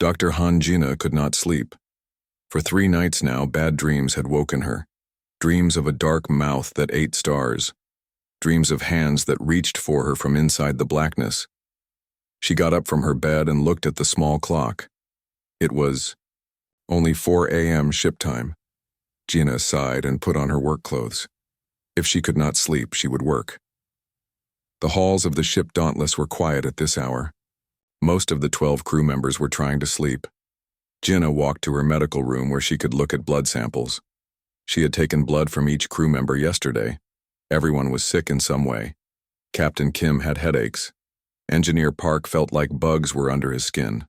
Dr. Hanjina could not sleep. For 3 nights now, bad dreams had woken her. Dreams of a dark mouth that ate stars. Dreams of hands that reached for her from inside the blackness. She got up from her bed and looked at the small clock. It was only 4 a.m. ship time. Gina sighed and put on her work clothes. If she could not sleep, she would work. The halls of the ship Dauntless were quiet at this hour. Most of the 12 crew members were trying to sleep. Gina walked to her medical room where she could look at blood samples. She had taken blood from each crew member yesterday. Everyone was sick in some way. Captain Kim had headaches. Engineer Park felt like bugs were under his skin.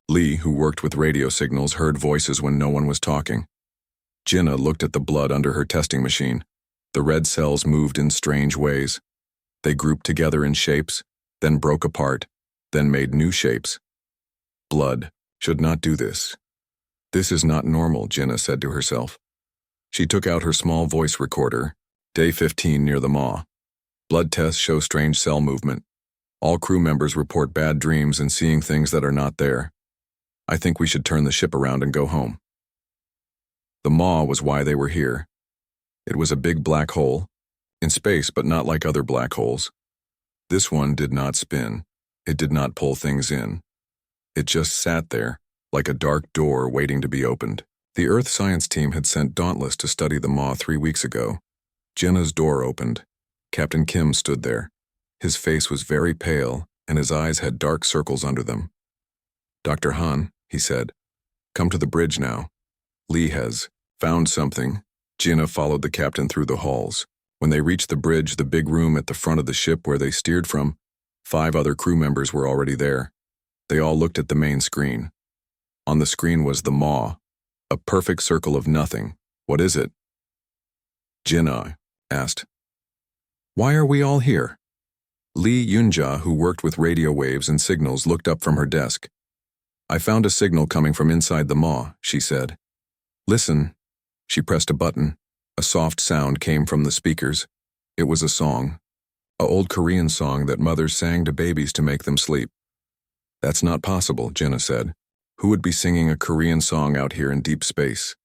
Lee, who worked with radio signals, heard voices when no one was talking. Gina looked at the blood under her testing machine. The red cells moved in strange ways. They grouped together in shapes, then broke apart, then made new shapes. Blood should not do this. This is not normal, Gina said to herself. She took out her small voice recorder. Day 15 near the maw. Blood tests show strange cell movement. All crew members report bad dreams and seeing things that are not there. I think we should turn the ship around and go home. The maw was why they were here. It was a big black hole, in space but not like other black holes. This one did not spin. It did not pull things in. It just sat there, like a dark door waiting to be opened. The Earth science team had sent Dauntless to study the maw 3 weeks ago. Gina's door opened. Captain Kim stood there. His face was very pale, and his eyes had dark circles under them. "Dr. Han," he said, "come to the bridge now. Lee has found something." Gina followed the captain through the halls. When they reached the bridge, the big room at the front of the ship where they steered from, 5 other crew members were already there. They all looked at the main screen. On the screen was the maw, a perfect circle of nothing. "What is it?" Gina asked. "Why are we all here?" Lee Yunja, who worked with radio waves and signals, looked up from her desk. "I found a signal coming from inside the maw," she said. "Listen." She pressed a button. A soft sound came from the speakers. It was a song. An old Korean song that mothers sang to babies to make them sleep. "That's not possible," Gina said. "Who would be singing a Korean song out here in deep space?"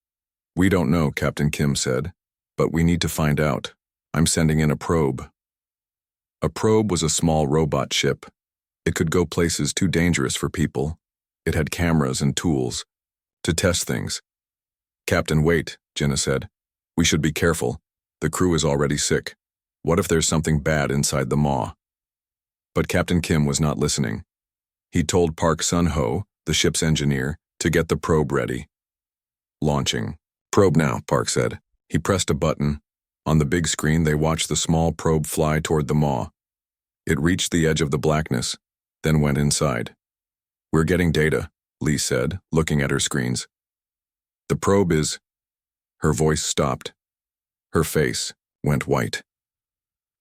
"We don't know," Captain Kim said. "But we need to find out. I'm sending in a probe." A probe was a small robot ship. It could go places too dangerous for people. It had cameras and tools to test things. "Captain, wait," Gina said. "We should be careful. The crew is already sick. What if there's something bad inside the maw?" But Captain Kim was not listening. He told Park Sun-ho, the ship's engineer, to get the probe ready. "Launching. Probe now," Park said. He pressed a button. On the big screen, they watched the small probe fly toward the maw. It reached the edge of the blackness, then went inside. "We're getting data," Lee said, looking at her screens. "The probe is..." Her voice stopped. Her face went white.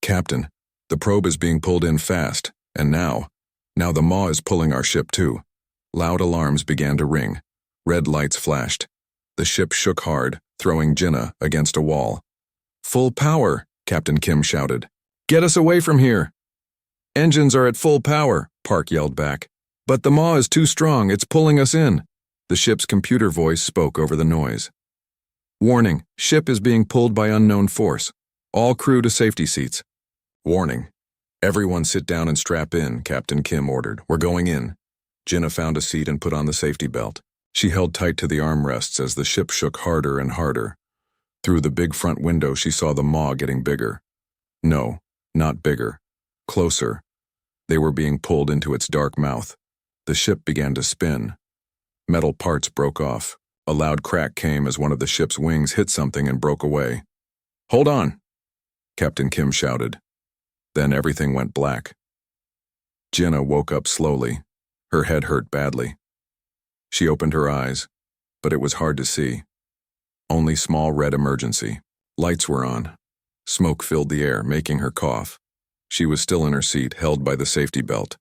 "Captain, the probe is being pulled in fast, and now the maw is pulling our ship too." Loud alarms began to ring. Red lights flashed. The ship shook hard, throwing Gina against a wall. "Full power," Captain Kim shouted. "Get us away from here." "Engines are at full power," Park yelled back. "But the maw is too strong, it's pulling us in." The ship's computer voice spoke over the noise. "Warning, ship is being pulled by unknown force. All crew to safety seats." "Warning. Everyone sit down and strap in," Captain Kim ordered. "We're going in." Gina found a seat and put on the safety belt. She held tight to the armrests as the ship shook harder and harder. Through the big front window, she saw the maw getting bigger. No, not bigger. Closer. They were being pulled into its dark mouth. The ship began to spin. Metal parts broke off. A loud crack came as one of the ship's wings hit something and broke away. "Hold on," Captain Kim shouted. Then everything went black. Gina woke up slowly. Her head hurt badly. She opened her eyes, but it was hard to see. Only small red emergency. Lights were on. Smoke filled the air, making her cough. She was still in her seat, held by the safety belt.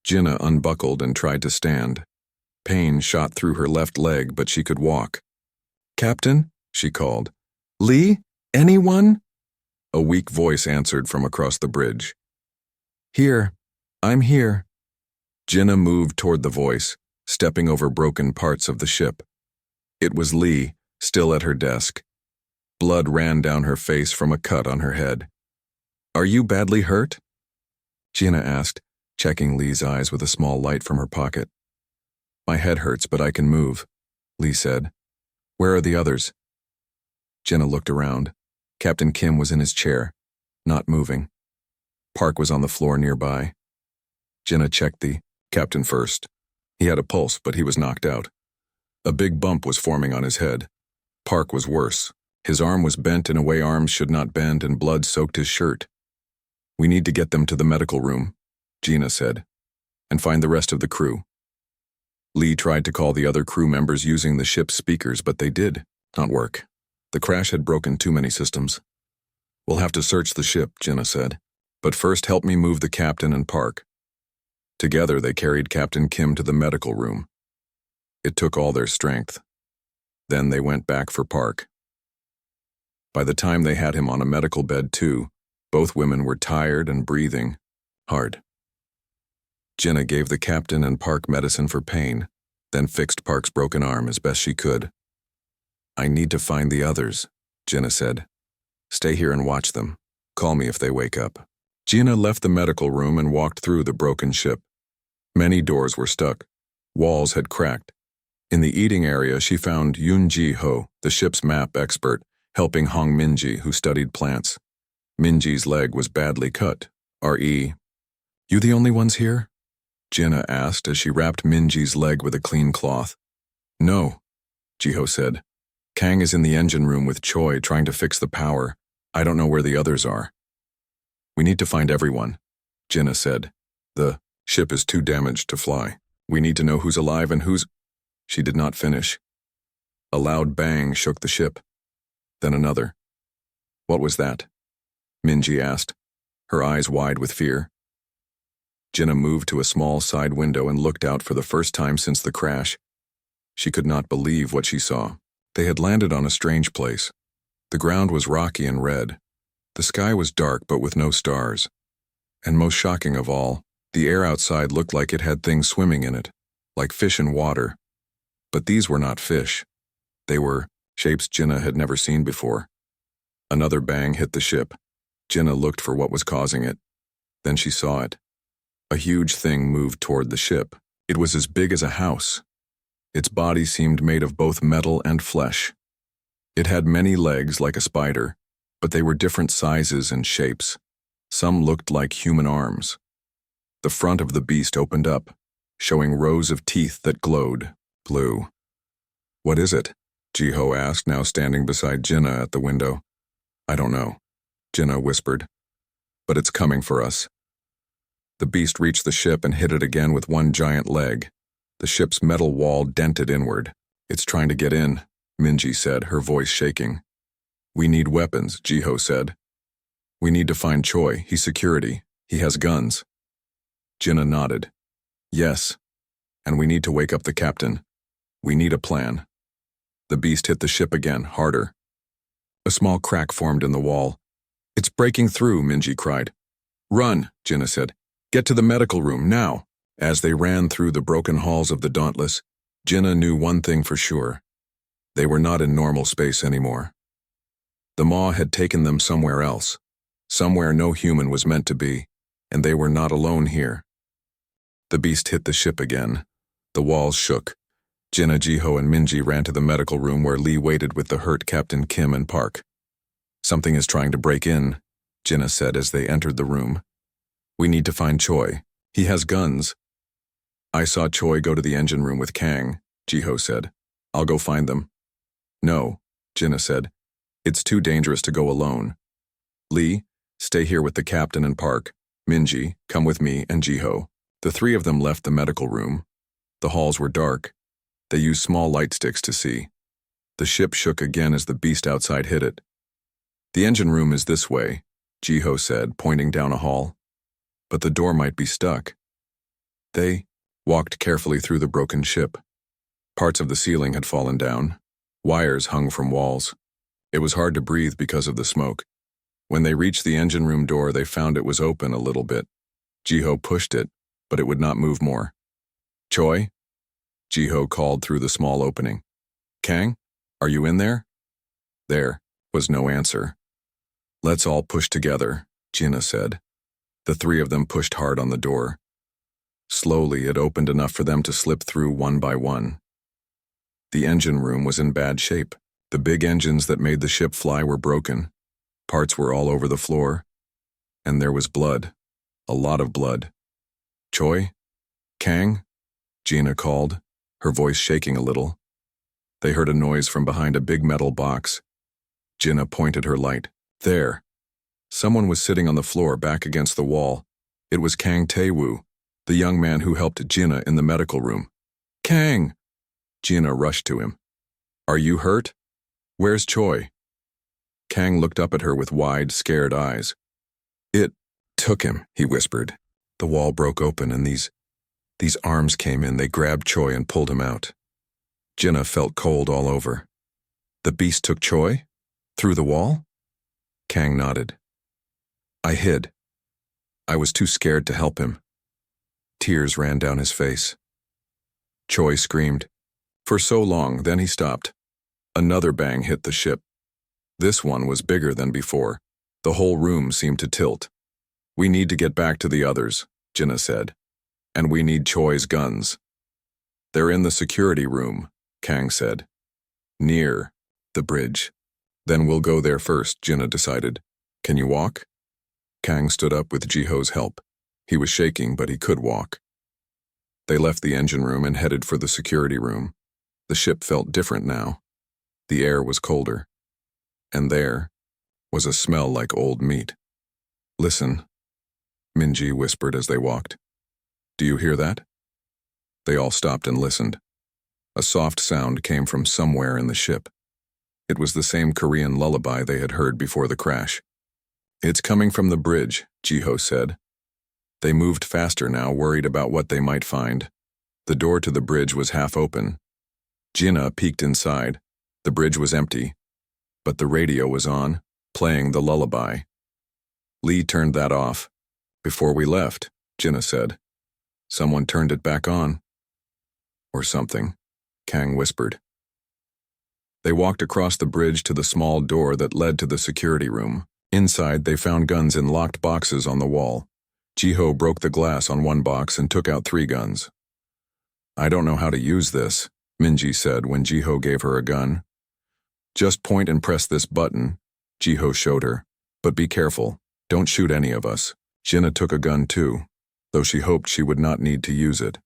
Gina unbuckled and tried to stand. Pain shot through her left leg, but she could walk. "Captain?" she called. "Lee? Anyone?" A weak voice answered from across the bridge. "Here. I'm here." Gina moved toward the voice, stepping over broken parts of the ship. It was Lee, still at her desk. Blood ran down her face from a cut on her head. "Are you badly hurt?" Gina asked, checking Lee's eyes with a small light from her pocket. "My head hurts, but I can move," Lee said. "Where are the others?" Gina looked around. Captain Kim was in his chair, not moving. Park was on the floor nearby. Gina checked the captain first. He had a pulse, but he was knocked out. A big bump was forming on his head. Park was worse. His arm was bent in a way arms should not bend, and blood soaked his shirt. "We need to get them to the medical room," Gina said, "and find the rest of the crew." Lee tried to call the other crew members using the ship's speakers, but they did not work. The crash had broken too many systems. "We'll have to search the ship," Gina said. "But first help me move the captain and Park." Together they carried Captain Kim to the medical room. It took all their strength. Then they went back for Park. By the time they had him on a medical bed too, both women were tired and breathing hard. Gina gave the captain and Park medicine for pain, then fixed Park's broken arm as best she could. "I need to find the others," Gina said. "Stay here and watch them. Call me if they wake up." Gina left the medical room and walked through the broken ship. Many doors were stuck. Walls had cracked. In the eating area, she found Yoon Ji-ho, the ship's map expert, helping Hong Minji, who studied plants. Minji's leg was badly cut. "R.E. You the only ones here?" Gina asked as she wrapped Minji's leg with a clean cloth. "No," Ji-ho said. "Kang is in the engine room with Choi trying to fix the power. I don't know where the others are." "We need to find everyone," Gina said. "The ship is too damaged to fly. We need to know who's alive and who's—" She did not finish. A loud bang shook the ship. Then another. "What was that?" Minji asked, her eyes wide with fear. Gina moved to a small side window and looked out for the first time since the crash. She could not believe what she saw. They had landed on a strange place. The ground was rocky and red. The sky was dark but with no stars. And most shocking of all, the air outside looked like it had things swimming in it, like fish in water. But these were not fish. They were shapes Gina had never seen before. Another bang hit the ship. Gina looked for what was causing it. Then she saw it. A huge thing moved toward the ship. It was as big as a house. Its body seemed made of both metal and flesh. It had many legs like a spider, but they were different sizes and shapes. Some looked like human arms. The front of the beast opened up, showing rows of teeth that glowed blue. "What is it?" Ji-ho asked, now standing beside Gina at the window. "I don't know," Gina whispered. "But it's coming for us." The beast reached the ship and hit it again with one giant leg. The ship's metal wall dented inward. "It's trying to get in," Minji said, her voice shaking. "We need weapons," Ji-ho said. "We need to find Choi. He's security. He has guns." Gina nodded. "Yes. And we need to wake up the captain. We need a plan." The beast hit the ship again, harder. A small crack formed in the wall. "It's breaking through," Minji cried. "Run," Gina said. "Get to the medical room, now." As they ran through the broken halls of the Dauntless, Gina knew one thing for sure. They were not in normal space anymore. The Maw had taken them somewhere else, somewhere no human was meant to be, and they were not alone here. The beast hit the ship again. The walls shook. Gina, Ji-ho, and Minji ran to the medical room where Lee waited with the hurt Captain Kim and Park. "Something is trying to break in," Gina said as they entered the room. "We need to find Choi. He has guns." "I saw Choi go to the engine room with Kang," Ji-ho said. "I'll go find them." "No," Gina said. "It's too dangerous to go alone. Lee, stay here with the captain and Park. Minji, come with me and Ji-ho." The three of them left the medical room. The halls were dark. They used small light sticks to see. The ship shook again as the beast outside hit it. "The engine room is this way," Ji-ho said, pointing down a hall. "But the door might be stuck." They walked carefully through the broken ship. Parts of the ceiling had fallen down. Wires hung from walls. It was hard to breathe because of the smoke. When they reached the engine room door, they found it was open a little bit. Ji-ho pushed it, but it would not move more. "Choi?" Jiho called through the small opening. Kang, are you in there? There was no answer. Let's all push together, Jinna said. The three of them pushed hard on the door. Slowly, it opened enough for them to slip through one by one. The engine room was in bad shape. The big engines that made the ship fly were broken. Parts were all over the floor. And there was blood. A lot of blood. Choi? Kang? Gina called, her voice shaking a little. They heard a noise from behind a big metal box. Gina pointed her light. There. Someone was sitting on the floor back against the wall. It was Kang Tae-woo, the young man who helped Gina in the medical room. Kang! Gina rushed to him. Are you hurt? Where's Choi? Kang looked up at her with wide, scared eyes. It took him, he whispered. The wall broke open and these arms came in. They grabbed Choi and pulled him out. Gina felt cold all over. The beast took Choi? Through the wall? Kang nodded. I hid. I was too scared to help him. Tears ran down his face. Choi screamed. For so long, then he stopped. Another bang hit the ship. This one was bigger than before. The whole room seemed to tilt. We need to get back to the others, Gina said. And we need Choi's guns. They're in the security room, Kang said. Near the bridge. Then we'll go there first, Gina decided. Can you walk? Kang stood up with Jiho's help. He was shaking, but he could walk. They left the engine room and headed for the security room. The ship felt different now. The air was colder. And there was a smell like old meat. Listen, Minji whispered as they walked. Do you hear that? They all stopped and listened. A soft sound came from somewhere in the ship. It was the same Korean lullaby they had heard before the crash. It's coming from the bridge, Jiho said. They moved faster now, worried about what they might find. The door to the bridge was half open. Jinna peeked inside. The bridge was empty, but the radio was on, playing the lullaby. Lee turned that off. Before we left, Jinna said. Someone turned it back on. Or something, Kang whispered. They walked across the bridge to the small door that led to the security room. Inside, they found guns in locked boxes on the wall. Jiho broke the glass on one box and took out 3 guns. I don't know how to use this, Minji said when Jiho gave her a gun. Just point and press this button, Jiho showed her. But be careful, don't shoot any of us. Jinna took a gun too, though she hoped she would not need to use it.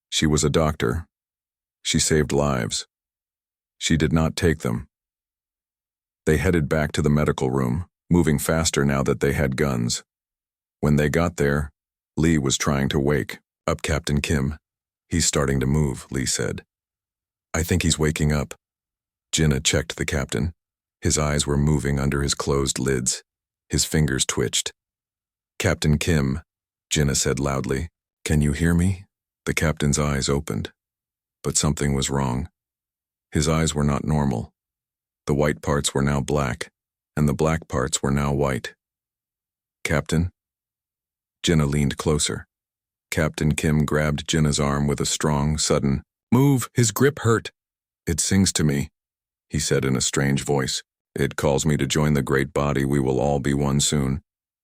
She was a doctor. She saved lives. She did not take them. They headed back to the medical room, moving faster now that they had guns. When they got there, Lee was trying to wake up Captain Kim. He's starting to move, Lee said. I think he's waking up. Jinna checked the captain. His eyes were moving under his closed lids. His fingers twitched. Captain Kim, Jinna said loudly. Can you hear me? The captain's eyes opened. But something was wrong. His eyes were not normal. The white parts were now black, and the black parts were now white. Captain? Jinna leaned closer. Captain Kim grabbed Jinna's arm with a strong, sudden, "Move, his grip hurt." "It sings to me," he said in a strange voice. "It calls me to join the great body. We will all be one soon."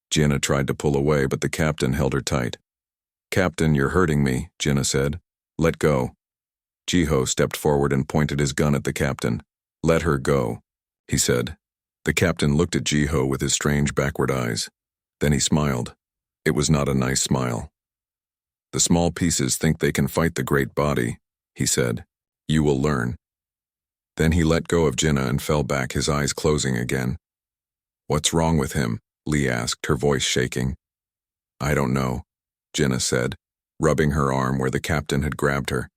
Jinna tried to pull away, but the captain held her tight. "Captain, you're hurting me," Jinna said. "Let go." Jiho stepped forward and pointed his gun at the captain. "Let her go," he said. The captain looked at Jiho with his strange backward eyes. Then he smiled. It was not a nice smile. "The small pieces think they can fight the great body," he said. "You will learn." Then he let go of Jinna and fell back, his eyes closing again. "What's wrong with him?" Lee asked, her voice shaking. "I don't know," Jinna said, rubbing her arm where the captain had grabbed her.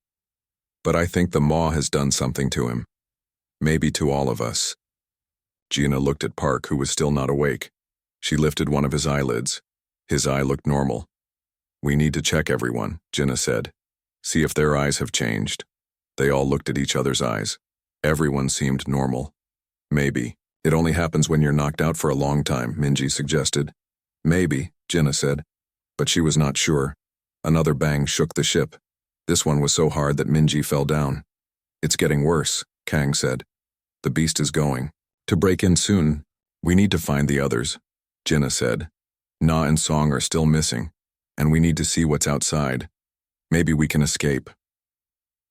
"But I think the maw has done something to him. Maybe to all of us." Jinna looked at Park, who was still not awake. She lifted one of his eyelids. His eye looked normal. "We need to check everyone," Jinna said. "See if their eyes have changed." They all looked at each other's eyes. Everyone seemed normal. "Maybe. It only happens when you're knocked out for a long time," Minji suggested. "Maybe," Jinna said. But she was not sure. Another bang shook the ship. This one was so hard that Minji fell down. It's getting worse, Kang said. The beast is going to break in soon. We need to find the others, Jinna said. Na and Song are still missing, and we need to see what's outside. Maybe we can escape.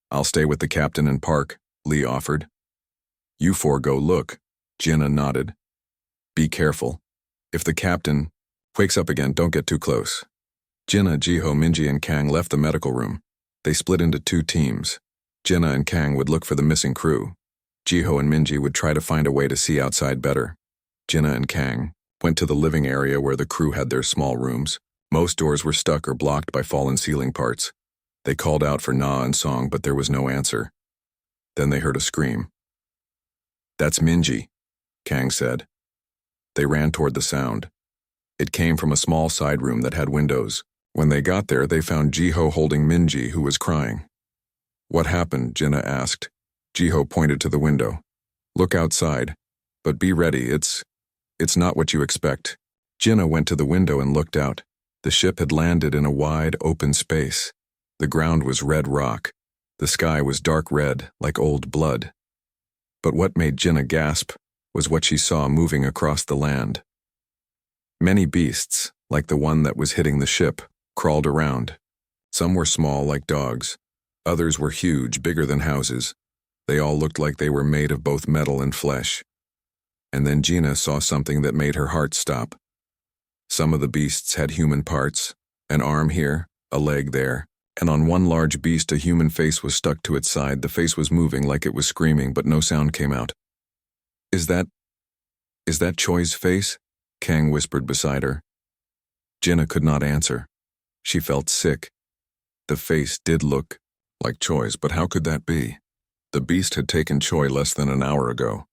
I'll stay with the captain and Park, Lee offered. You four go look, Jinna nodded. Be careful. If the captain wakes up again, don't get too close. Jinna, Jiho, Minji, and Kang left the medical room. They split into 2 teams. Jinna and Kang would look for the missing crew. Jiho and Minji would try to find a way to see outside better. Jinna and Kang went to the living area where the crew had their small rooms. Most doors were stuck or blocked by fallen ceiling parts. They called out for Na and Song, but there was no answer. Then they heard a scream. That's Minji, Kang said. They ran toward the sound. It came from a small side room that had windows. When they got there, they found Jiho holding Minji, who was crying. What happened? Jinna asked. Jiho pointed to the window. Look outside, but be ready, it's not what you expect. Jinna went to the window and looked out. The ship had landed in a wide, open space. The ground was red rock. The sky was dark red, like old blood. But what made Jinna gasp was what she saw moving across the land. Many beasts, like the one that was hitting the ship, crawled around. Some were small, like dogs. Others were huge, bigger than houses. They all looked like they were made of both metal and flesh. And then Jinna saw something that made her heart stop. Some of the beasts had human parts, an arm here, a leg there, and on one large beast a human face was stuck to its side. The face was moving like it was screaming, but no sound came out. Is that Choi's face? Kang whispered beside her. Jinna could not answer. She felt sick. The face did look like Choi's, but how could that be? The beast had taken Choi less than an hour ago.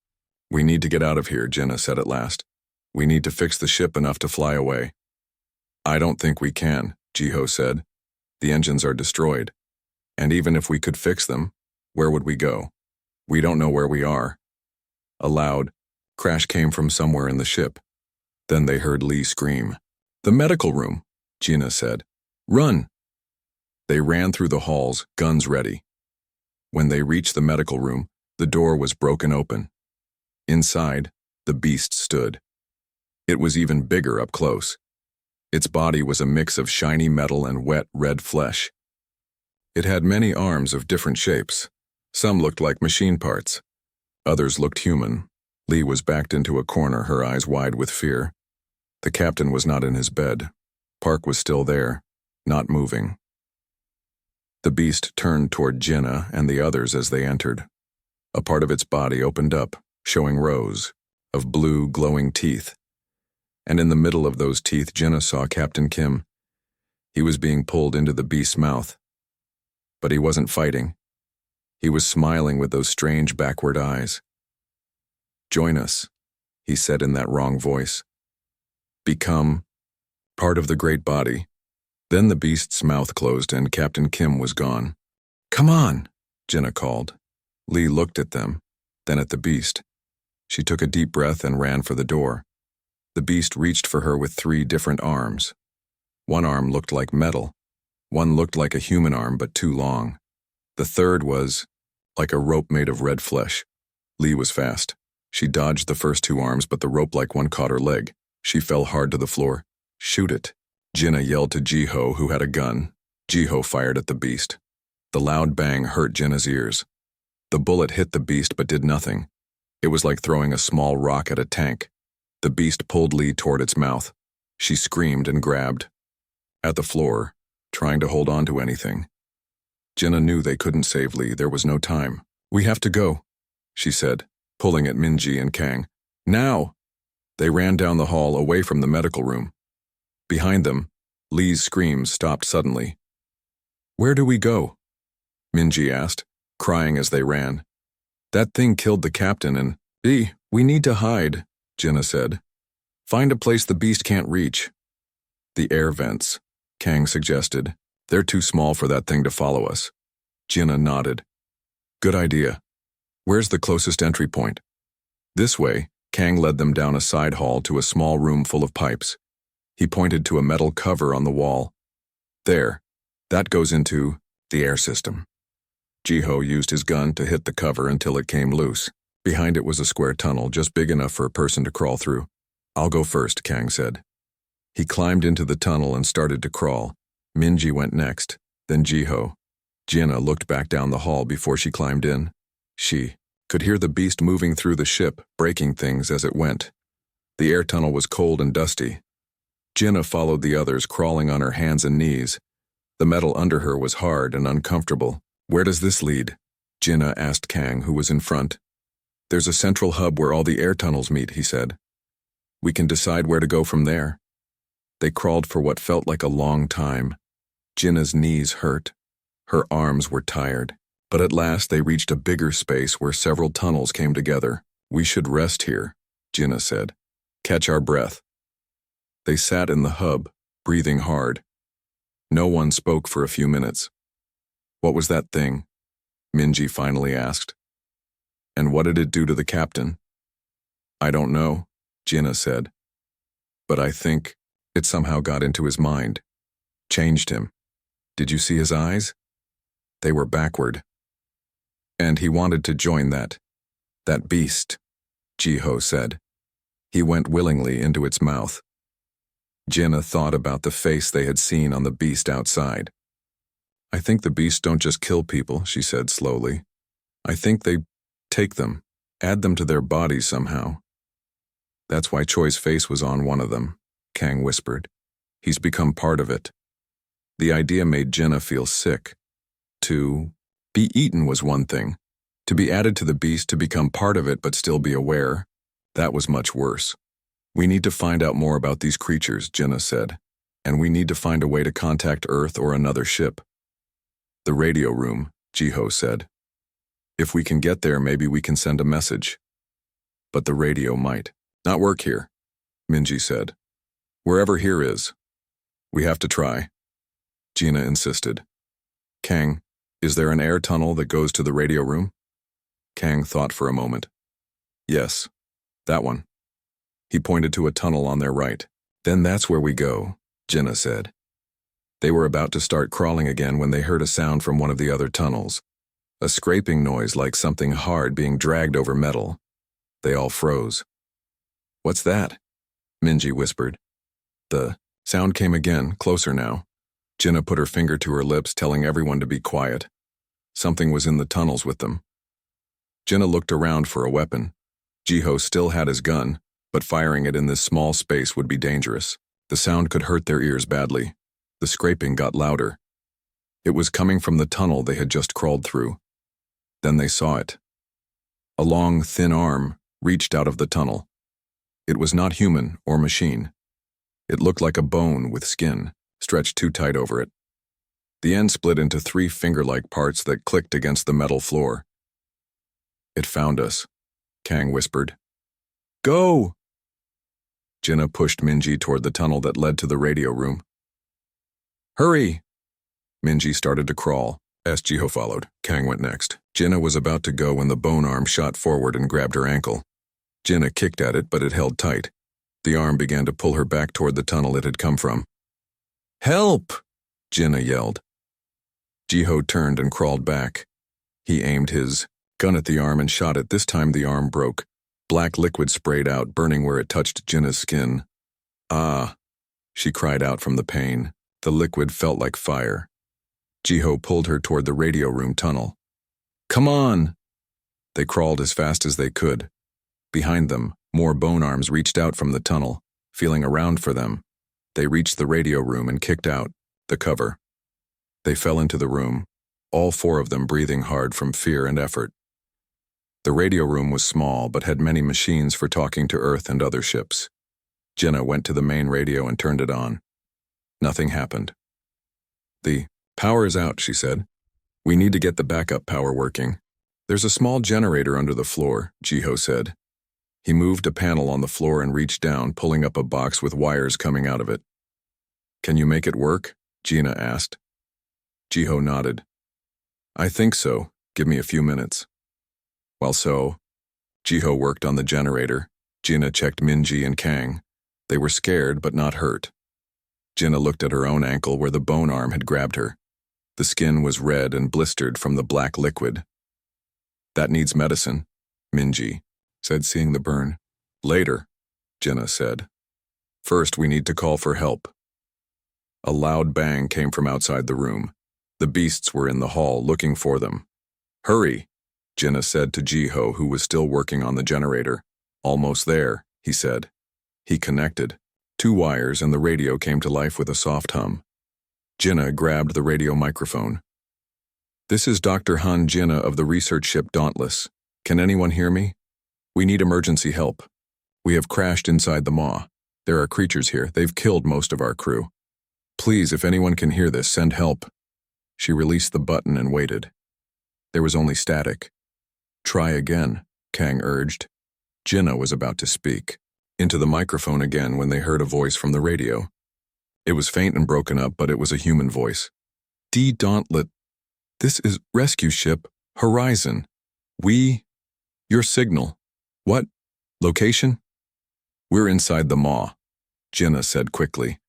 We need to get out of here, Jinna said at last. We need to fix the ship enough to fly away. I don't think we can, Jiho said. The engines are destroyed. And even if we could fix them, where would we go? We don't know where we are. A loud crash came from somewhere in the ship. Then they heard Lee scream. The medical room, Jinna said. Run! They ran through the halls, guns ready. When they reached the medical room, the door was broken open. Inside, the beast stood. It was even bigger up close. Its body was a mix of shiny metal and wet red flesh. It had many arms of different shapes. Some looked like machine parts. Others looked human. Lee was backed into a corner, her eyes wide with fear. The captain was not in his bed. Park was still there, not moving. The beast turned toward Jinna and the others as they entered. A part of its body opened up, showing rows of blue, glowing teeth. And in the middle of those teeth, Jinna saw Captain Kim. He was being pulled into the beast's mouth. But he wasn't fighting. He was smiling with those strange backward eyes. Join us, he said in that wrong voice. Become part of the great body. Then the beast's mouth closed and Captain Kim was gone. Come on, Jinna called. Lee looked at them, then at the beast. She took a deep breath and ran for the door. The beast reached for her with 3 different arms. One arm looked like metal. One looked like a human arm but too long. The third was like a rope made of red flesh. Lee was fast. She dodged the first 2 arms, but the rope-like one caught her leg. She fell hard to the floor. Shoot it. Jinna yelled to Jiho, who had a gun. Jiho fired at the beast. The loud bang hurt Jinna's ears. The bullet hit the beast but did nothing. It was like throwing a small rock at a tank. The beast pulled Lee toward its mouth. She screamed and grabbed at the floor, trying to hold on to anything. Jinna knew they couldn't save Lee. There was no time. We have to go, she said, pulling at Minji and Kang. Now! They ran down the hall away from the medical room. Behind them, Lee's screams stopped suddenly. Where do we go? Minji asked, crying as they ran. That thing killed the captain and… We need to hide, Jinna said. Find a place the beast can't reach. The air vents, Kang suggested. They're too small for that thing to follow us. Jinna nodded. Good idea. Where's the closest entry point? This way, Kang led them down a side hall to a small room full of pipes. He pointed to a metal cover on the wall. There. That goes into… The air system. Jiho used his gun to hit the cover until it came loose. Behind it was a square tunnel just big enough for a person to crawl through. "I'll go first," Kang said. He climbed into the tunnel and started to crawl. Minji went next, then Jiho. Jinna looked back down the hall before she climbed in. She could hear the beast moving through the ship, breaking things as it went. The air tunnel was cold and dusty. Jinna followed the others, crawling on her hands and knees. The metal under her was hard and uncomfortable. "Where does this lead?" Jinna asked Kang, who was in front. "There's a central hub where all the air tunnels meet," he said. "We can decide where to go from there." They crawled for what felt like a long time. Jinna's knees hurt. Her arms were tired. But at last they reached a bigger space where several tunnels came together. "We should rest here," Jinna said. "Catch our breath." They sat in the hub, breathing hard. No one spoke for a few minutes. "What was that thing?" Minji finally asked. "And what did it do to the captain?" "I don't know," Jinna said. "But I think it somehow got into his mind. Changed him. Did you see his eyes? They were backward. And he wanted to join that beast," Jiho said. "He went willingly into its mouth." Jinna thought about the face they had seen on the beast outside. "I think the beasts don't just kill people," she said slowly. "I think they take them, add them to their bodies somehow." "That's why Choi's face was on one of them," Kang whispered. "He's become part of it." The idea made Jinna feel sick. To be eaten was one thing. To be added to the beast, to become part of it but still be aware, that was much worse. "We need to find out more about these creatures," Jinna said. "And we need to find a way to contact Earth or another ship." "The radio room," Jiho said. "If we can get there, maybe we can send a message." "But the radio might not work here," Minji said. "Wherever here is. We have to try," Jinna insisted. "Kang, is there an air tunnel that goes to the radio room?" Kang thought for a moment. "Yes, that one." He pointed to a tunnel on their right. "Then that's where we go," Jinna said. They were about to start crawling again when they heard a sound from one of the other tunnels. A scraping noise like something hard being dragged over metal. They all froze. "What's that?" Minji whispered. The sound came again, closer now. Jinna put her finger to her lips, telling everyone to be quiet. Something was in the tunnels with them. Jinna looked around for a weapon. Jiho still had his gun, but firing it in this small space would be dangerous. The sound could hurt their ears badly. The scraping got louder. It was coming from the tunnel they had just crawled through. Then they saw it. A long, thin arm reached out of the tunnel. It was not human or machine. It looked like a bone with skin, stretched too tight over it. The end split into 3 finger-like parts that clicked against the metal floor. "It found us," Kang whispered. "Go!" Jinna pushed Minji toward the tunnel that led to the radio room. "Hurry!" Minji started to crawl. As Jiho followed, Kang went next. Jinna was about to go when the bone arm shot forward and grabbed her ankle. Jinna kicked at it, but it held tight. The arm began to pull her back toward the tunnel it had come from. "Help!" Jinna yelled. Jiho turned and crawled back. He aimed his gun at the arm and shot it. This time the arm broke. Black liquid sprayed out, burning where it touched Jinna's skin. "Ah!" she cried out from the pain. The liquid felt like fire. Jiho pulled her toward the radio room tunnel. "Come on!" They crawled as fast as they could. Behind them, more bone arms reached out from the tunnel, feeling around for them. They reached the radio room and kicked out the cover. They fell into the room, all 4 of them breathing hard from fear and effort. The radio room was small but had many machines for talking to Earth and other ships. Jinna went to the main radio and turned it on. Nothing happened. "The power is out," she said. "We need to get the backup power working." "There's a small generator under the floor," Jiho said. He moved a panel on the floor and reached down, pulling up a box with wires coming out of it. "Can you make it work?" Jinna asked. Jiho nodded. "I think so. Give me a few minutes." Jiho worked on the generator. Jinna checked Minji and Kang. They were scared but not hurt. Jinna looked at her own ankle where the bone arm had grabbed her. The skin was red and blistered from the black liquid. "That needs medicine," Minji said, seeing the burn. "Later," Jinna said. "First, we need to call for help." A loud bang came from outside the room. The beasts were in the hall looking for them. "Hurry," Jinna said to Jiho, who was still working on the generator. "Almost there," he said. He connected. 2 wires and the radio came to life with a soft hum. Jinna grabbed the radio microphone. "This is Dr. Han Jinna of the research ship Dauntless. Can anyone hear me? We need emergency help. We have crashed inside the maw. There are creatures here. They've killed most of our crew. Please, if anyone can hear this, send help." She released the button and waited. There was only static. "Try again," Kang urged. Jinna was about to speak into the microphone again when they heard a voice from the radio. It was faint and broken up, but it was a human voice. "D. Dauntless, this is rescue ship Horizon. Your signal. What? Location?" "We're inside the maw," Jinna said quickly.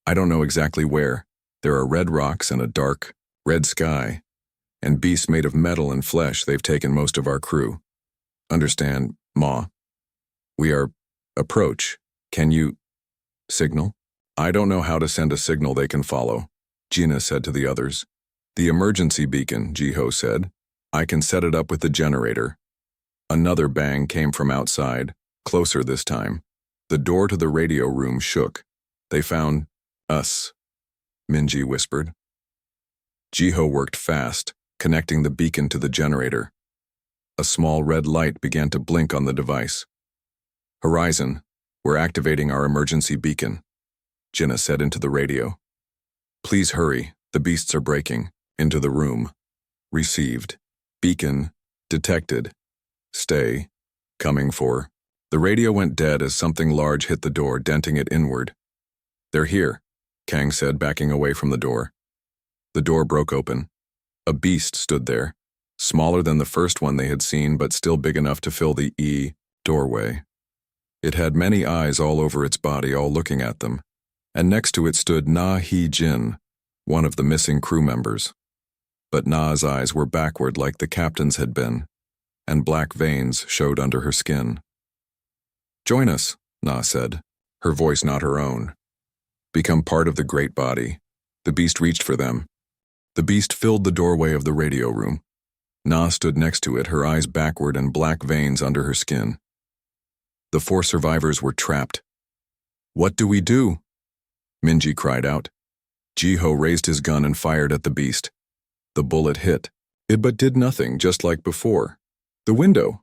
"I don't know exactly where. There are red rocks and a dark, red sky, and beasts made of metal and flesh. They've taken most of our crew. Understand, maw? We are approach. Can you signal?" "I don't know how to send a signal they can follow," Jinna said to the others. "The emergency beacon," Jiho said. "I can set it up with the generator." Another bang came from outside, closer this time. The door to the radio room shook. "They found us," Minji whispered. Jiho worked fast, connecting the beacon to the generator. A small red light began to blink on the device. "Horizon, we're activating our emergency beacon," Jinna said into the radio. "Please hurry, the beasts are breaking into the room." Received. Beacon detected. Stay. Coming for. The radio went dead as something large hit the door, denting it inward. "They're here," Kang said, backing away from the door. The door broke open. A beast stood there, smaller than the first one they had seen, but still big enough to fill the doorway. It had many eyes all over its body, all looking at them, and next to it stood Na Hee-jin, one of the missing crew members. But Na's eyes were backward like the captain's had been, and black veins showed under her skin. "Join us," Na said, her voice not her own. "Become part of the great body." The beast reached for them. The beast filled the doorway of the radio room. Na stood next to it, her eyes backward and black veins under her skin. The 4 survivors were trapped. "What do we do?" Minji cried out. Jiho raised his gun and fired at the beast. The bullet hit. It but did nothing, just like before. "The window."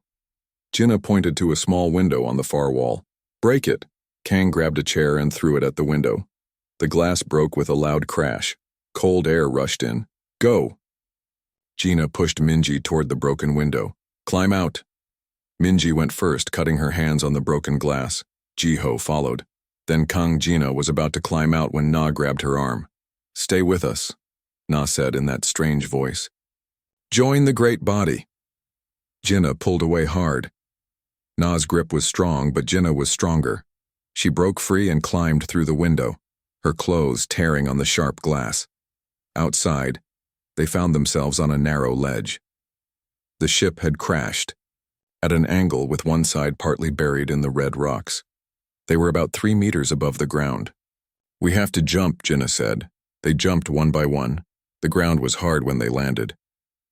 Jinna pointed to a small window on the far wall. "Break it." Kang grabbed a chair and threw it at the window. The glass broke with a loud crash. Cold air rushed in. "Go." Jinna pushed Minji toward the broken window. "Climb out." Minji went first, cutting her hands on the broken glass. Jiho followed. Then Kang Jinna was about to climb out when Na grabbed her arm. "Stay with us," Na said in that strange voice. "Join the great body." Jinna pulled away hard. Na's grip was strong, but Jinna was stronger. She broke free and climbed through the window, her clothes tearing on the sharp glass. Outside, they found themselves on a narrow ledge. The ship had crashed, at an angle with one side partly buried in the red rocks. They were about 3 meters above the ground. "We have to jump," Jinna said. They jumped one by one. The ground was hard when they landed.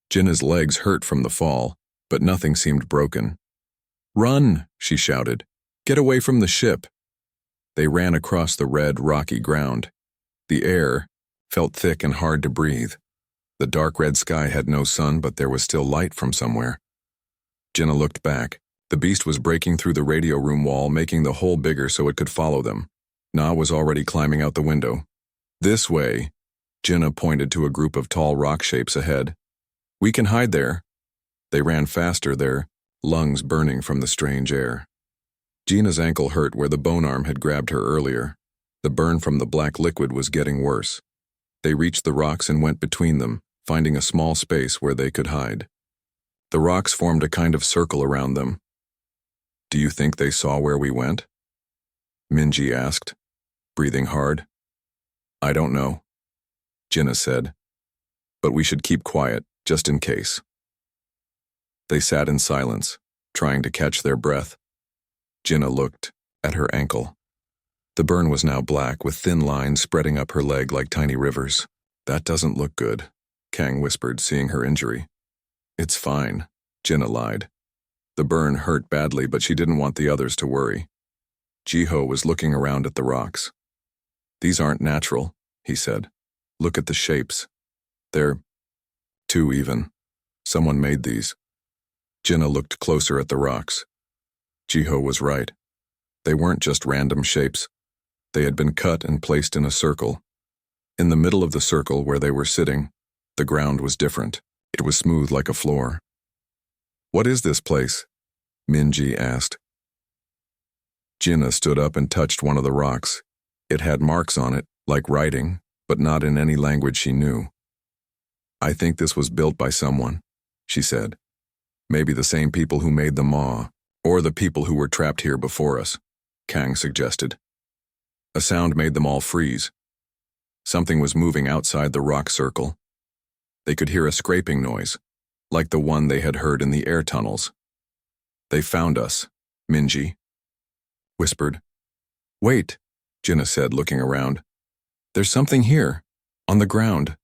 Jinna's legs hurt from the fall, but nothing seemed broken. "Run!" she shouted. "Get away from the ship!" They ran across the red, rocky ground. The air felt thick and hard to breathe. The dark red sky had no sun, but there was still light from somewhere. Jinna looked back. The beast was breaking through the radio room wall, making the hole bigger so it could follow them. Na was already climbing out the window. "This way," Jinna pointed to a group of tall rock shapes ahead. "We can hide there." They ran faster, their lungs burning from the strange air. Gina's ankle hurt where the bone arm had grabbed her earlier. The burn from the black liquid was getting worse. They reached the rocks and went between them, finding a small space where they could hide. The rocks formed a kind of circle around them. "Do you think they saw where we went?" Minji asked, breathing hard. "I don't know," Jinna said. but we should keep quiet, just in case. They sat in silence, trying to catch their breath. Jinnah looked at her ankle. The burn was now black, with thin lines spreading up her leg like tiny rivers. That doesn't look good, Kang whispered, seeing her injury. It's fine, Jinnah lied. The burn hurt badly, but she didn't want the others to worry. Jiho was looking around at the rocks. These aren't natural, he said. Look at the shapes. They're too even. Someone made these. Jinnah looked closer at the rocks. Jiho was right. They weren't just random shapes. They had been cut and placed in a circle. In the middle of the circle where they were sitting, the ground was different. It was smooth like a floor. What is this place? Minji asked. Jinnah stood up and touched one of the rocks. It had marks on it, like writing, but not in any language she knew. I think this was built by someone, she said. Maybe the same people who made the Maw, or the people who were trapped here before us, Kang suggested. A sound made them all freeze. Something was moving outside the rock circle. They could hear a scraping noise, like the one they had heard in the air tunnels. They found us, Minji whispered. Wait, Jinnah said, looking around. There's something here, on the ground.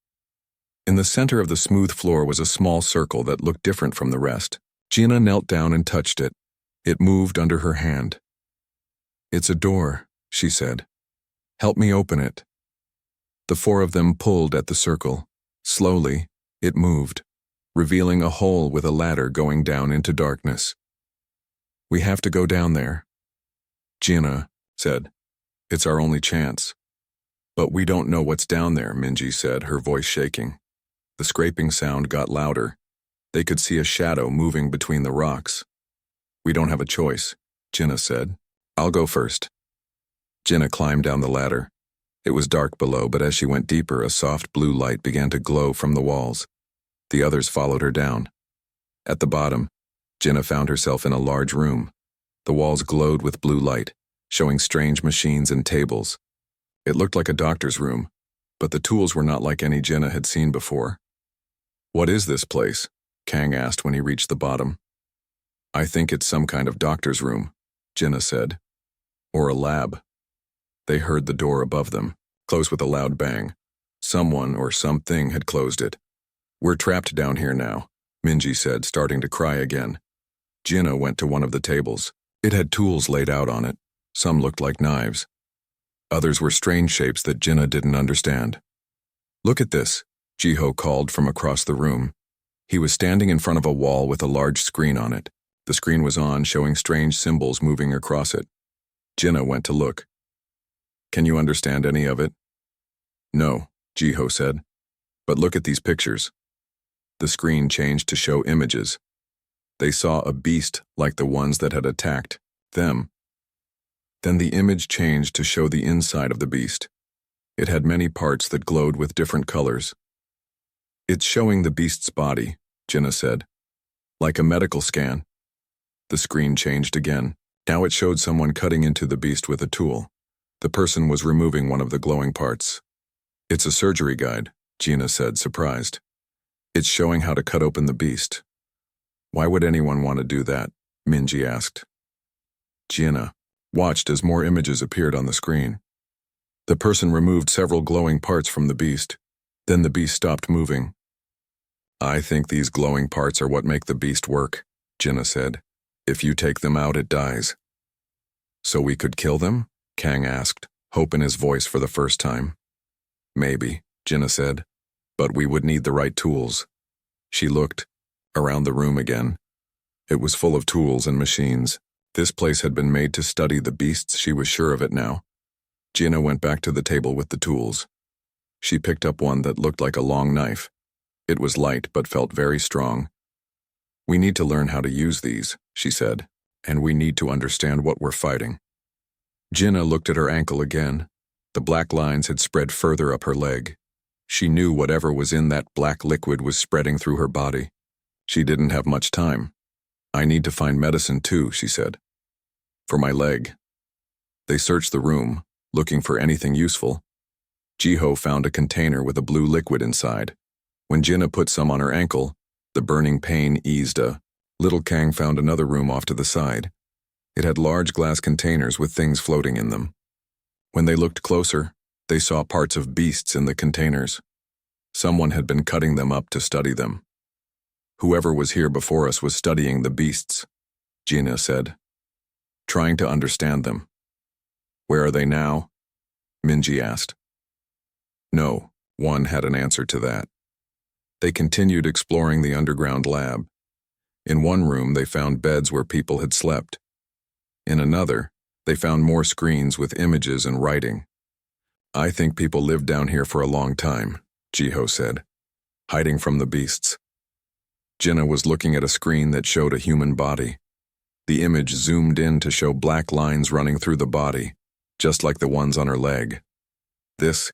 In the center of the smooth floor was a small circle that looked different from the rest. Jinnah knelt down and touched it. It moved under her hand. It's a door, she said. Help me open it. The four of them pulled at the circle. Slowly, it moved, revealing a hole with a ladder going down into darkness. We have to go down there, Jinnah said. It's our only chance. But we don't know what's down there, Minji said, her voice shaking. The scraping sound got louder. They could see a shadow moving between the rocks. We don't have a choice, Jinnah said. I'll go first. Jinnah climbed down the ladder. It was dark below, but as she went deeper, a soft blue light began to glow from the walls. The others followed her down. At the bottom, Jinnah found herself in a large room. The walls glowed with blue light, showing strange machines and tables. It looked like a doctor's room, but the tools were not like any Jinnah had seen before. What is this place? Kang asked when he reached the bottom. I think it's some kind of doctor's room, Jinnah said. Or a lab. They heard the door above them, close with a loud bang. Someone or something had closed it. We're trapped down here now, Minji said, starting to cry again. Jinnah went to one of the tables. It had tools laid out on it. Some looked like knives. Others were strange shapes that Jinnah didn't understand. Look at this, Jiho called from across the room. He was standing in front of a wall with a large screen on it. The screen was on, showing strange symbols moving across it. Jinnah went to look. Can you understand any of it? No, Jiho said. But look at these pictures. The screen changed to show images. They saw a beast like the ones that had attacked them. Then the image changed to show the inside of the beast. It had many parts that glowed with different colors. It's showing the beast's body, Jinnah said. Like a medical scan. The screen changed again. Now it showed someone cutting into the beast with a tool. The person was removing one of the glowing parts. It's a surgery guide, Jinnah said, surprised. It's showing how to cut open the beast. Why would anyone want to do that? Minji asked. Jinnah watched as more images appeared on the screen. The person removed several glowing parts from the beast. Then the beast stopped moving. I think these glowing parts are what make the beast work, Jinnah said. If you take them out, it dies. So we could kill them? Kang asked, hope in his voice for the first time. Maybe, Jinnah said, but we would need the right tools. She looked around the room again. It was full of tools and machines. This place had been made to study the beasts, she was sure of it now. Jinnah went back to the table with the tools. She picked up one that looked like a long knife. It was light but felt very strong. We need to learn how to use these, she said, and we need to understand what we're fighting. Jinnah looked at her ankle again. The black lines had spread further up her leg. She knew whatever was in that black liquid was spreading through her body. She didn't have much time. I need to find medicine too, she said. For my leg. They searched the room, looking for anything useful. Jiho found a container with a blue liquid inside. When Jinnah put some on her ankle, the burning pain eased a. Little Kang found another room off to the side. It had large glass containers with things floating in them. When they looked closer, they saw parts of beasts in the containers. Someone had been cutting them up to study them. Whoever was here before us was studying the beasts, Jinnah said, trying to understand them. Where are they now? Minji asked. No one had an answer to that. They continued exploring the underground lab. In one room, they found beds where people had slept. In another, they found more screens with images and writing. I think people lived down here for a long time, Jiho said, hiding from the beasts. Jinnah was looking at a screen that showed a human body. The image zoomed in to show black lines running through the body, just like the ones on her leg. This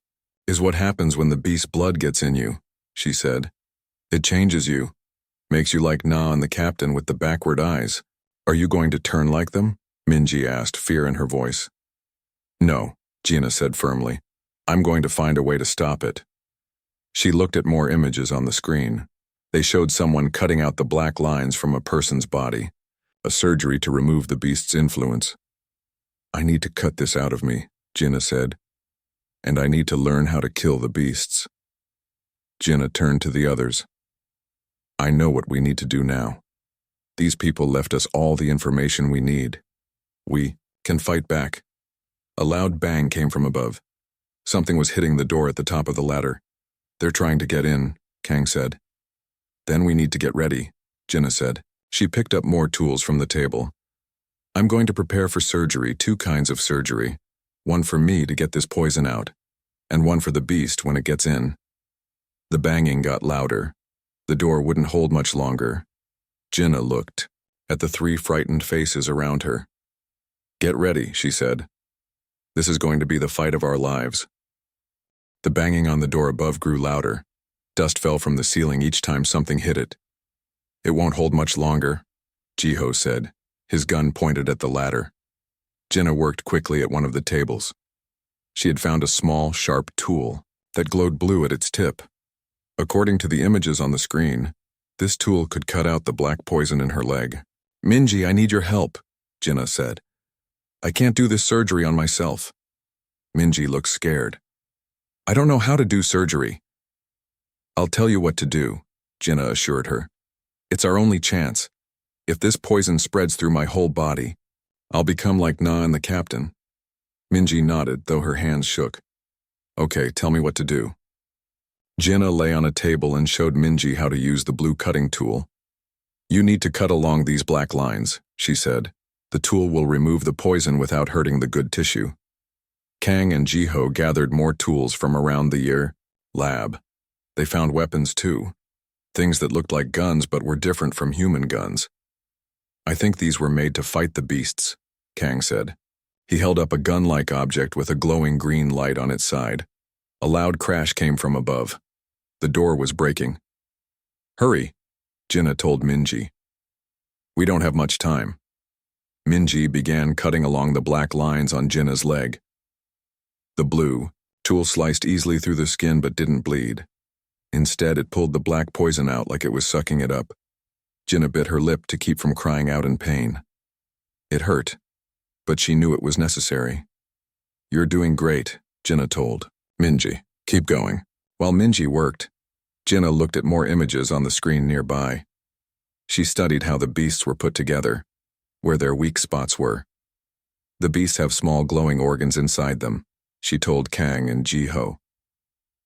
is what happens when the beast's blood gets in you, she said. It changes you, makes you like Na and the captain with the backward eyes. Are you going to turn like them? Minji asked, fear in her voice. No, Jinnah said firmly. I'm going to find a way to stop it. She looked at more images on the screen. They showed someone cutting out the black lines from a person's body, a surgery to remove the beast's influence. I need to cut this out of me, Jinnah said, and I need to learn how to kill the beasts. Jinnah turned to the others. I know what we need to do now. These people left us all the information we need. We can fight back. A loud bang came from above. Something was hitting the door at the top of the ladder. They're trying to get in, Kang said. Then we need to get ready, Jinnah said. She picked up more tools from the table. I'm going to prepare for surgery, 2 kinds of surgery. One for me to get this poison out, and one for the beast when it gets in. The banging got louder. The door wouldn't hold much longer. Jinnah looked at the 3 frightened faces around her. Get ready, she said. This is going to be the fight of our lives. The banging on the door above grew louder. Dust fell from the ceiling each time something hit it. It won't hold much longer, Jiho said, his gun pointed at the ladder. Jinnah worked quickly at one of the tables. She had found a small, sharp tool that glowed blue at its tip. According to the images on the screen, this tool could cut out the black poison in her leg. Minji, I need your help, Jinnah said. I can't do this surgery on myself. Minji looked scared. I don't know how to do surgery. I'll tell you what to do, Jinnah assured her. It's our only chance. If this poison spreads through my whole body, I'll become like Na and the captain. Minji nodded, though her hands shook. Okay, tell me what to do. Jinnah lay on a table and showed Minji how to use the blue cutting tool. You need to cut along these black lines, she said. The tool will remove the poison without hurting the good tissue. Kang and Jiho gathered more tools from around the lab. They found weapons too, things that looked like guns but were different from human guns. I think these were made to fight the beasts, Kang said. He held up a gun-like object with a glowing green light on its side. A loud crash came from above. The door was breaking. Hurry, Jinnah told Minji. We don't have much time. Minji began cutting along the black lines on Jinnah's leg. The blue tool sliced easily through the skin but didn't bleed. Instead, it pulled the black poison out like it was sucking it up. Jinnah bit her lip to keep from crying out in pain. It hurt, but she knew it was necessary. You're doing great, Jinnah told Minji. Keep going. While Minji worked, Jinnah looked at more images on the screen nearby. She studied how the beasts were put together, where their weak spots were. The beasts have small glowing organs inside them, she told Kang and Jiho.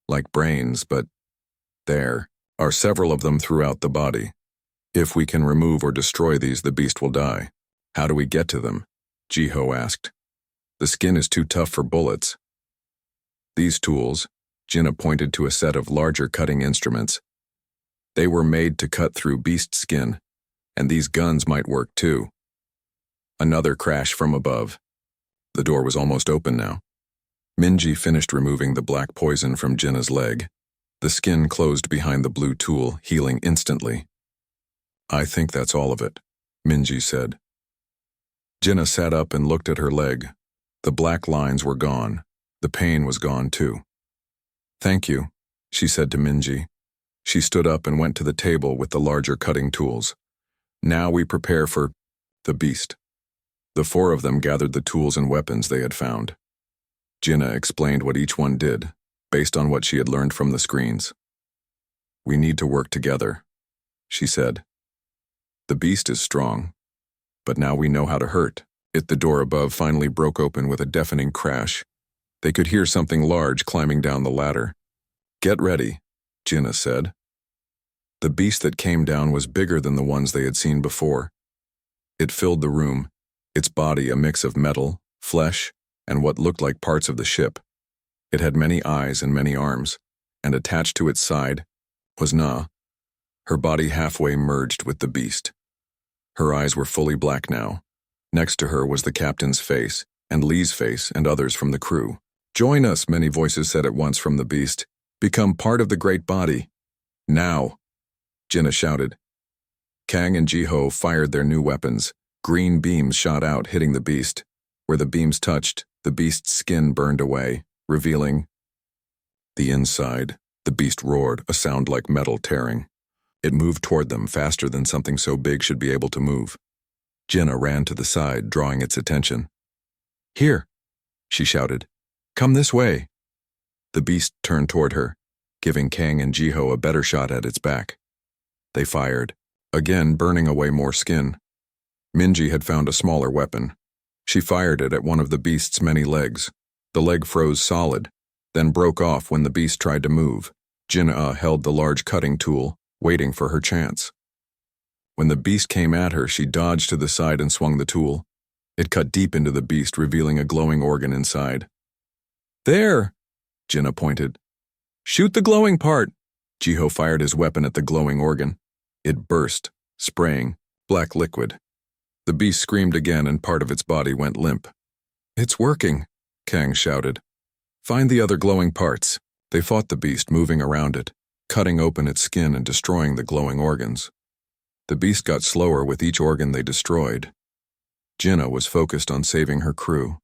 Like brains, but there are several of them throughout the body. If we can remove or destroy these, the beast will die. How do we get to them? Jiho asked. The skin is too tough for bullets. These tools, Jinnah pointed to a set of larger cutting instruments. They were made to cut through beast skin, and these guns might work too. Another crash from above. The door was almost open now. Minji finished removing the black poison from Jinnah's leg. The skin closed behind the blue tool, healing instantly. I think that's all of it, Minji said. Jinnah sat up and looked at her leg. The black lines were gone. The pain was gone too. Thank you, she said to Minji. She stood up and went to the table with the larger cutting tools. Now we prepare for the beast. The four of them gathered the tools and weapons they had found. Jinnah explained what each one did, based on what she had learned from the screens. We need to work together, she said. The beast is strong, but now we know how to hurt. The door above finally broke open with a deafening crash. They could hear something large climbing down the ladder. Get ready, Jinnah said. The beast that came down was bigger than the ones they had seen before. It filled the room, its body a mix of metal, flesh, and what looked like parts of the ship. It had many eyes and many arms, and attached to its side was Na. Her body halfway merged with the beast. Her eyes were fully black now. Next to her was the captain's face, and Lee's face, and others from the crew. Join us, many voices said at once from the beast. Become part of the great body. Now, Jinnah shouted. Kang and Jiho fired their new weapons. Green beams shot out, hitting the beast. Where the beams touched, the beast's skin burned away, revealing the inside. The beast roared, a sound like metal tearing. It moved toward them faster than something so big should be able to move. Jinnah ran to the side, drawing its attention. Here, she shouted. Come this way. The beast turned toward her, giving Kang and Jiho a better shot at its back. They fired, again burning away more skin. Minji had found a smaller weapon. She fired it at one of the beast's many legs. The leg froze solid, then broke off when the beast tried to move. Jinnah held the large cutting tool, waiting for her chance. When the beast came at her, she dodged to the side and swung the tool. It cut deep into the beast, revealing a glowing organ inside. There, Jinnah pointed. Shoot the glowing part. Jiho fired his weapon at the glowing organ. It burst, spraying black liquid. The beast screamed again and part of its body went limp. It's working, Kang shouted. Find the other glowing parts. They fought the beast, moving around it, cutting open its skin and destroying the glowing organs. The beast got slower with each organ they destroyed. Jinnah was focused on saving her crew.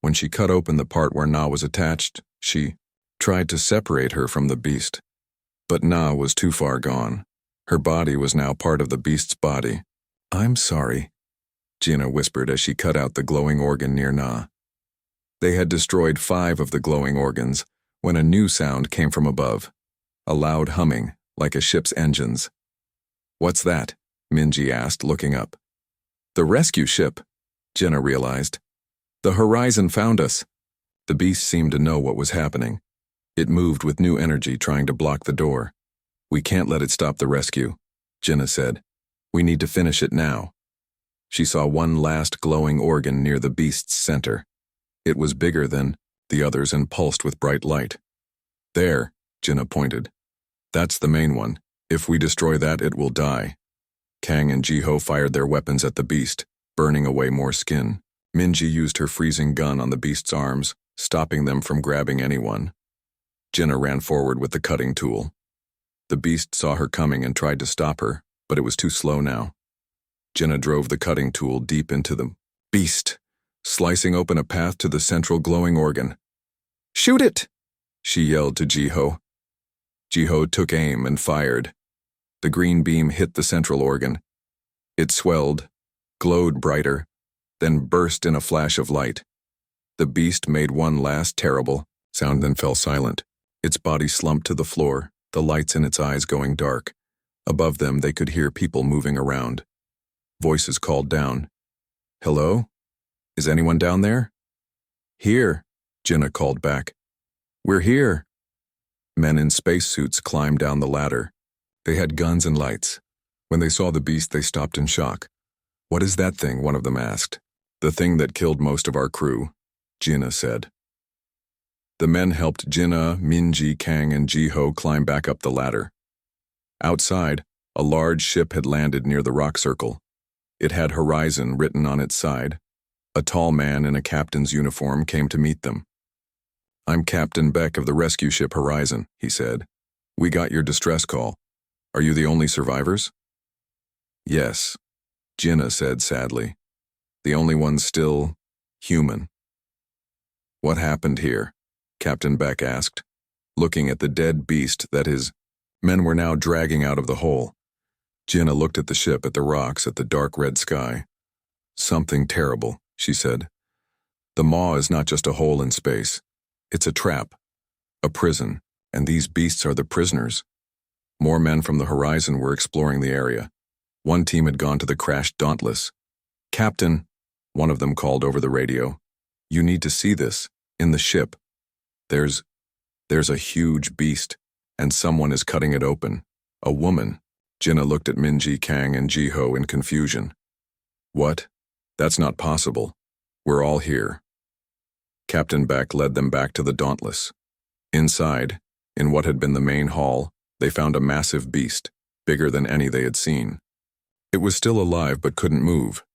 When she cut open the part where Na was attached, she tried to separate her from the beast. But Na was too far gone. Her body was now part of the beast's body. I'm sorry, Jinnah whispered as she cut out the glowing organ near Na. They had destroyed 5 of the glowing organs when a new sound came from above, a loud humming, like a ship's engines. What's that? Minji asked, looking up. The rescue ship, Jinnah realized. The horizon found us. The beast seemed to know what was happening. It moved with new energy, trying to block the door. We can't let it stop the rescue, Jinnah said. We need to finish it now. She saw one last glowing organ near the beast's center. It was bigger than the others and pulsed with bright light. There, Jinnah pointed. That's the main one. If we destroy that, it will die. Kang and Jiho fired their weapons at the beast, burning away more skin. Minji used her freezing gun on the beast's arms, stopping them from grabbing anyone. Jinnah ran forward with the cutting tool. The beast saw her coming and tried to stop her, but it was too slow now. Jinnah drove the cutting tool deep into the beast, slicing open a path to the central glowing organ. Shoot it! She yelled to Jiho. Jiho took aim and fired. The green beam hit the central organ. It swelled, glowed brighter, then burst in a flash of light. The beast made one last terrible sound, then fell silent. Its body slumped to the floor, the lights in its eyes going dark. Above them, they could hear people moving around. Voices called down. Hello? Is anyone down there? Here, Jinnah called back. We're here. Men in spacesuits climbed down the ladder. They had guns and lights. When they saw the beast, they stopped in shock. What is that thing? One of them asked. The thing that killed most of our crew, Jinnah said. The men helped Jinnah, Minji, Kang, and Jiho climb back up the ladder. Outside, a large ship had landed near the rock circle. It had Horizon written on its side. A tall man in a captain's uniform came to meet them. I'm Captain Beck of the rescue ship Horizon, he said. We got your distress call. Are you the only survivors? Yes, Jinnah said sadly. The only one still human. What happened here? Captain Beck asked, looking at the dead beast that his Men were now dragging out of the hole. Jinnah looked at the ship, at the rocks, at the dark red sky. "Something terrible," she said. "The maw is not just a hole in space. It's a trap, a prison, and these beasts are the prisoners." More men from the horizon were exploring the area. One team had gone to the crashed Dauntless. "Captain," one of them called over the radio, "you need to see this, in the ship. There's a huge beast, and someone is cutting it open. A woman." Jinnah looked at Minji, Kang, and Jiho in confusion. "What? That's not possible. We're all here." Captain Beck led them back to the Dauntless. Inside, in what had been the main hall, they found a massive beast, bigger than any they had seen. It was still alive but couldn't move,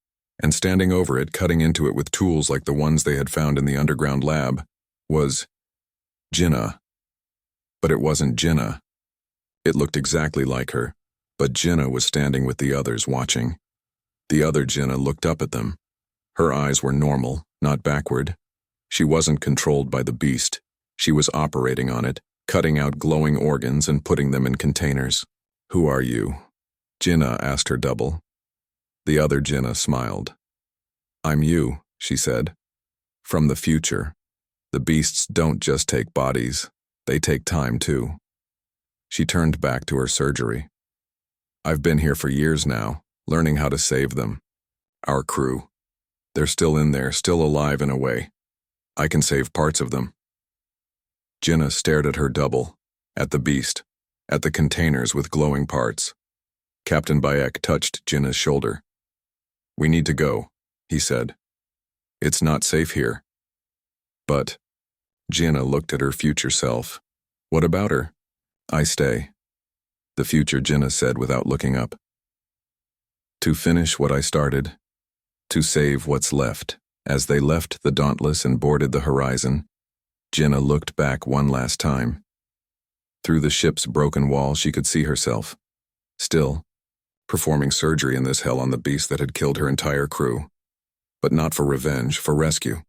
and standing over it, cutting into it with tools like the ones they had found in the underground lab, was Jinnah. But it wasn't Jinnah. It looked exactly like her, but Jinnah was standing with the others watching. The other Jinnah looked up at them. Her eyes were normal, not backward. She wasn't controlled by the beast. She was operating on it, cutting out glowing organs and putting them in containers. "Who are you?" Jinnah asked her double. The other Jinnah smiled. "I'm you," she said. "From the future. The beasts don't just take bodies, they take time too." She turned back to her surgery. "I've been here for years now, learning how to save them. Our crew. They're still in there, still alive in a way. I can save parts of them." Jinnah stared at her double, at the beast, at the containers with glowing parts. Captain Bayek touched Jinnah's shoulder. "We need to go," he said. "It's not safe here." "But," Jinnah looked at her future self. "What about her?" "I stay," the future Jinnah said without looking up. "To finish what I started, to save what's left." As they left the Dauntless and boarded the horizon, Jinnah looked back one last time. Through the ship's broken wall, she could see herself, still, performing surgery in this hell on the beast that had killed her entire crew. But not for revenge, for rescue.